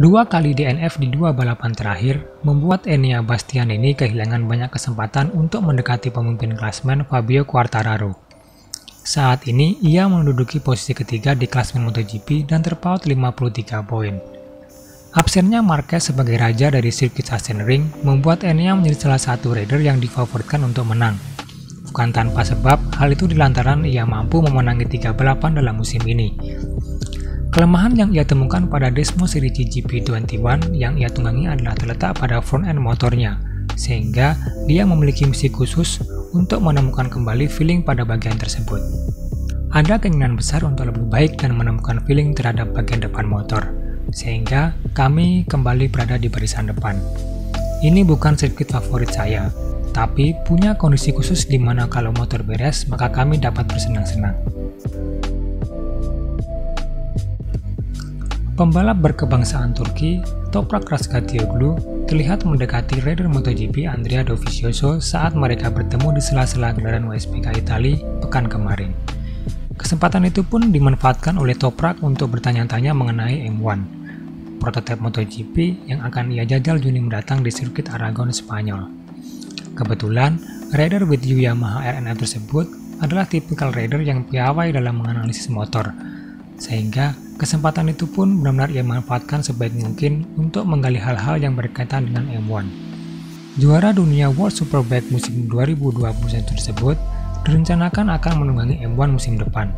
Dua kali DNF di dua balapan terakhir membuat Enea Bastianini kehilangan banyak kesempatan untuk mendekati pemimpin klasemen Fabio Quartararo. Saat ini ia menduduki posisi ketiga di klasemen MotoGP dan terpaut 53 poin. Absennya Marquez sebagai raja dari sirkuit Sachsenring membuat Enea menjadi salah satu rider yang difavoritkan untuk menang. Bukan tanpa sebab, hal itu dilantaran ia mampu memenangi 3 balapan dalam musim ini. Kelemahan yang ia temukan pada Desmos Ricci GP21 yang ia tunggangi adalah terletak pada front end motornya, sehingga dia memiliki misi khusus untuk menemukan kembali feeling pada bagian tersebut. Ada keinginan besar untuk lebih baik dan menemukan feeling terhadap bagian depan motor, sehingga kami kembali berada di barisan depan. Ini bukan sirkuit favorit saya, tapi punya kondisi khusus di mana kalau motor beres maka kami dapat bersenang-senang. Pembalap berkebangsaan Turki, Toprak Razgatlioglu, terlihat mendekati rider MotoGP Andrea Dovizioso saat mereka bertemu di sela-sela gelaran WSBK Italia pekan kemarin. Kesempatan itu pun dimanfaatkan oleh Toprak untuk bertanya-tanya mengenai M1, prototipe MotoGP yang akan ia jajal Juni mendatang di sirkuit Aragon, Spanyol. Kebetulan, rider with Yamaha RNF tersebut adalah tipikal rider yang piawai dalam menganalisis motor, sehingga kesempatan itu pun benar-benar ia manfaatkan sebaik mungkin untuk menggali hal-hal yang berkaitan dengan M1. Juara dunia World Superbike musim 2021 tersebut direncanakan akan menunggangi M1 musim depan.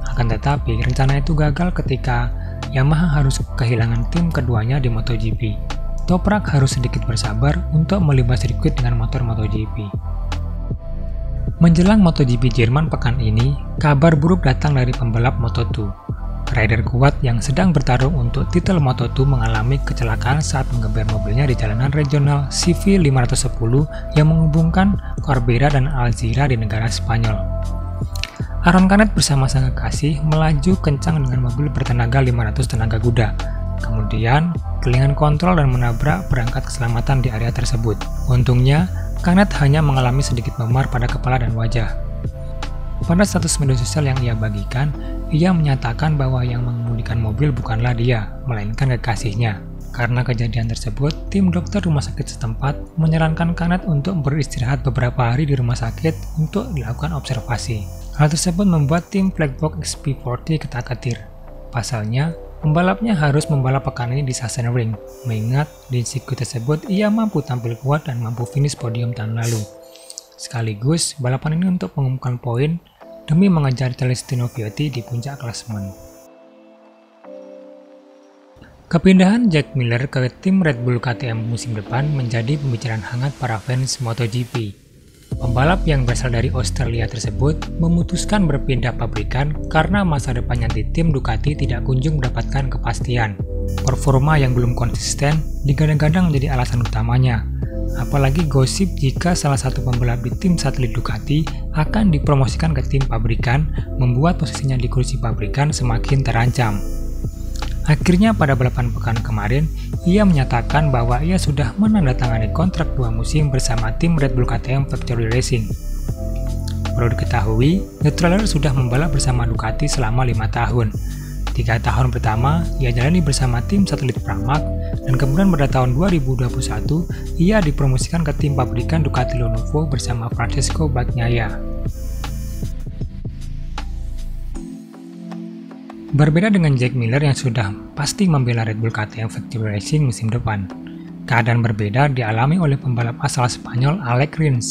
Akan tetapi, rencana itu gagal ketika Yamaha harus kehilangan tim keduanya di MotoGP. Toprak harus sedikit bersabar untuk melibas sirkuit dengan motor MotoGP. Menjelang MotoGP Jerman pekan ini, kabar buruk datang dari pembalap Moto2. Rider kuat yang sedang bertarung untuk titel Moto2 mengalami kecelakaan saat mengeber mobilnya di jalanan regional CV510 yang menghubungkan Corbera dan Alzira di negara Spanyol. Aaron Canet bersama sang kekasih melaju kencang dengan mobil bertenaga 500 tenaga kuda. Kemudian, kehilangan kontrol dan menabrak perangkat keselamatan di area tersebut. Untungnya, Canet hanya mengalami sedikit memar pada kepala dan wajah. Pada status media sosial yang ia bagikan, ia menyatakan bahwa yang mengemudikan mobil bukanlah dia, melainkan kekasihnya. Karena kejadian tersebut, tim dokter rumah sakit setempat menyarankan Canet untuk beristirahat beberapa hari di rumah sakit untuk dilakukan observasi. Hal tersebut membuat tim Flagbox XP40 ketar-ketir. Pasalnya, pembalapnya harus membalap pekan ini di Sachsenring, mengingat di sirkuit tersebut ia mampu tampil kuat dan mampu finish podium tahun lalu. Sekaligus, balapan ini untuk mengumumkan poin demi mengejar Celestino Vietti di puncak klasemen. Kepindahan Jack Miller ke tim Red Bull KTM musim depan menjadi pembicaraan hangat para fans MotoGP. Pembalap yang berasal dari Australia tersebut memutuskan berpindah pabrikan karena masa depannya di tim Ducati tidak kunjung mendapatkan kepastian. Performa yang belum konsisten digadang-gadang menjadi alasan utamanya. Apalagi gosip jika salah satu pembalap di tim satelit Ducati akan dipromosikan ke tim pabrikan, membuat posisinya di kursi pabrikan semakin terancam. Akhirnya pada balapan pekan kemarin, ia menyatakan bahwa ia sudah menandatangani kontrak 2 musim bersama tim Red Bull KTM Factory Racing. Perlu diketahui, Netraller sudah membalap bersama Ducati selama 5 tahun. 3 tahun pertama, ia jalani bersama tim satelit Pramac, dan kemudian pada tahun 2021, ia dipromosikan ke tim pabrikan Ducati Lenovo bersama Francesco Bagnaia. Berbeda dengan Jack Miller yang sudah pasti membela Red Bull KTM Factory Racing musim depan, keadaan berbeda dialami oleh pembalap asal Spanyol Alex Rins.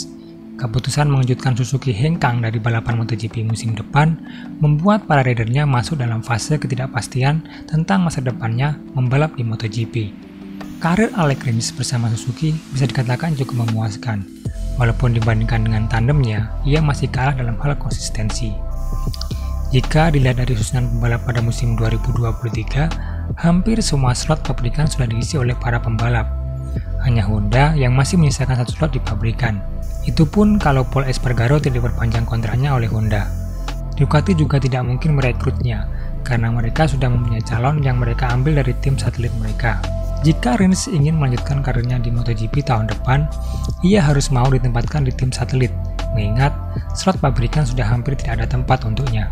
Keputusan mengejutkan Suzuki hengkang dari balapan MotoGP musim depan membuat para ridernya masuk dalam fase ketidakpastian tentang masa depannya membalap di MotoGP. Karir Alex Rins bersama Suzuki bisa dikatakan cukup memuaskan, walaupun dibandingkan dengan tandemnya, ia masih kalah dalam hal konsistensi. Jika dilihat dari susunan pembalap pada musim 2023, hampir semua slot pabrikan sudah diisi oleh para pembalap. Hanya Honda yang masih menyisakan 1 slot di pabrikan. Itu pun kalau Pol Espargaro tidak diperpanjang kontraknya oleh Honda. Ducati juga tidak mungkin merekrutnya, karena mereka sudah mempunyai calon yang mereka ambil dari tim satelit mereka. Jika Rins ingin melanjutkan karirnya di MotoGP tahun depan, ia harus mau ditempatkan di tim satelit, mengingat slot pabrikan sudah hampir tidak ada tempat untuknya.